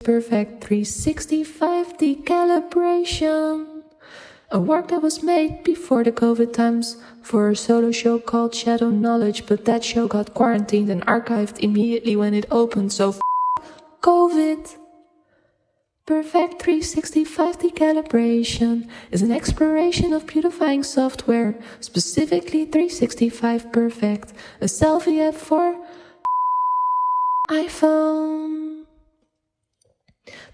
Perfect 365 Decalibration, a work that was made before the COVID times for a solo show called Shadow Knowledge, but that show got quarantined and archived immediately when it opened, so COVID. Perfect 365 Decalibration is an exploration of beautifying software, specifically 365 Perfect, a selfie app for iPhone.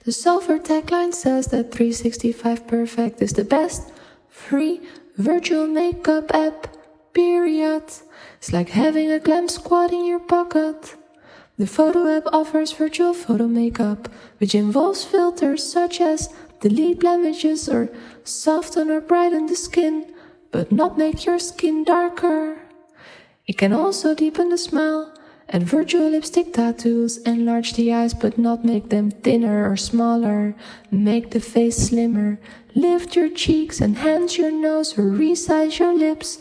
The software tagline says that 365 Perfect is the best free virtual makeup app, period. It's like having a glam squad in your pocket. The photo app offers virtual photo makeup, which involves filters such as delete blemishes or soften or brighten the skin, but not make your skin darker. It can also deepen the smile, add virtual lipstick tattoos, enlarge the eyes but not make them thinner or smaller, make the face slimmer, lift your cheeks, enhance your nose or resize your lips,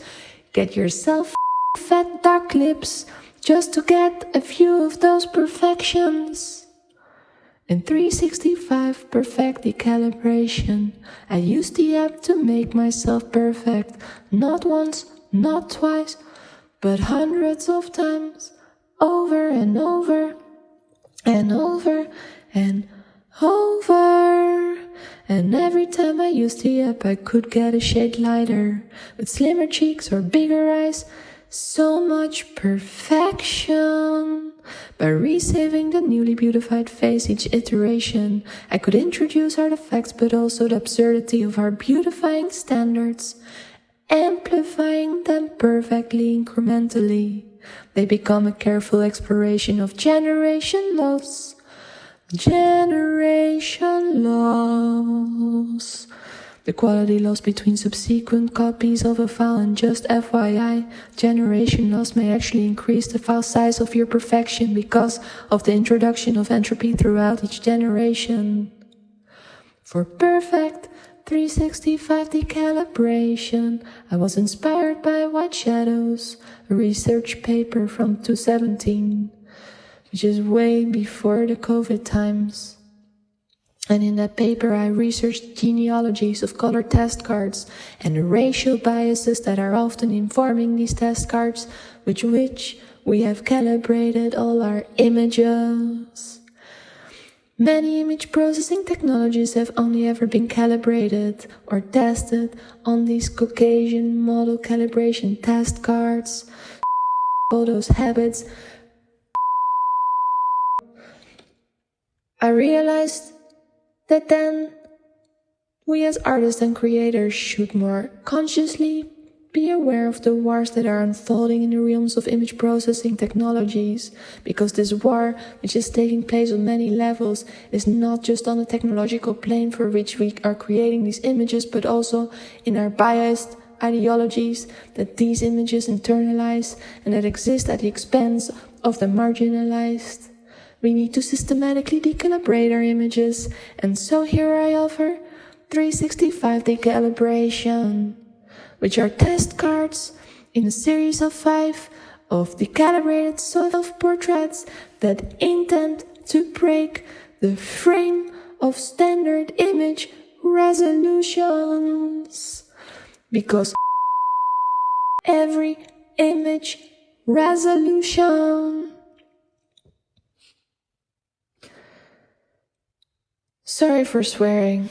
get yourself fat dark lips, just to get a few of those perfections. In 365 Perfect Decalibration, I use the app to make myself perfect, not once, not twice, but hundreds of times. Over and over and over and over. And every time I used the app I could get a shade lighter, with slimmer cheeks or bigger eyes. So much perfection. By resaving the newly beautified face each iteration, I could introduce artifacts but also the absurdity of our beautifying standards, amplifying them perfectly incrementally. They become a careful exploration of generation loss. Generation loss. The quality loss between subsequent copies of a file, and just FYI, generation loss may actually increase the file size of your perfection because of the introduction of entropy throughout each generation. For perfect 365 Decalibration, I was inspired by White Shadows, a research paper from 2017, which is way before the COVID times. And in that paper I researched genealogies of color test cards and the racial biases that are often informing these test cards, with which we have calibrated all our images. Many image processing technologies have only ever been calibrated or tested on these Caucasian model calibration test cards. All those habits. I realized that then we as artists and creators should more consciously be aware of the wars that are unfolding in the realms of image processing technologies, because this war, which is taking place on many levels, is not just on the technological plane for which we are creating these images, but also in our biased ideologies that these images internalize and that exist at the expense of the marginalized. We need to systematically decalibrate our images, and so here I offer 365 Decalibration, which are test cards in a series of 5 of decalibrated self-portraits that intend to break the frame of standard image resolutions. Because every image resolution. Sorry for swearing.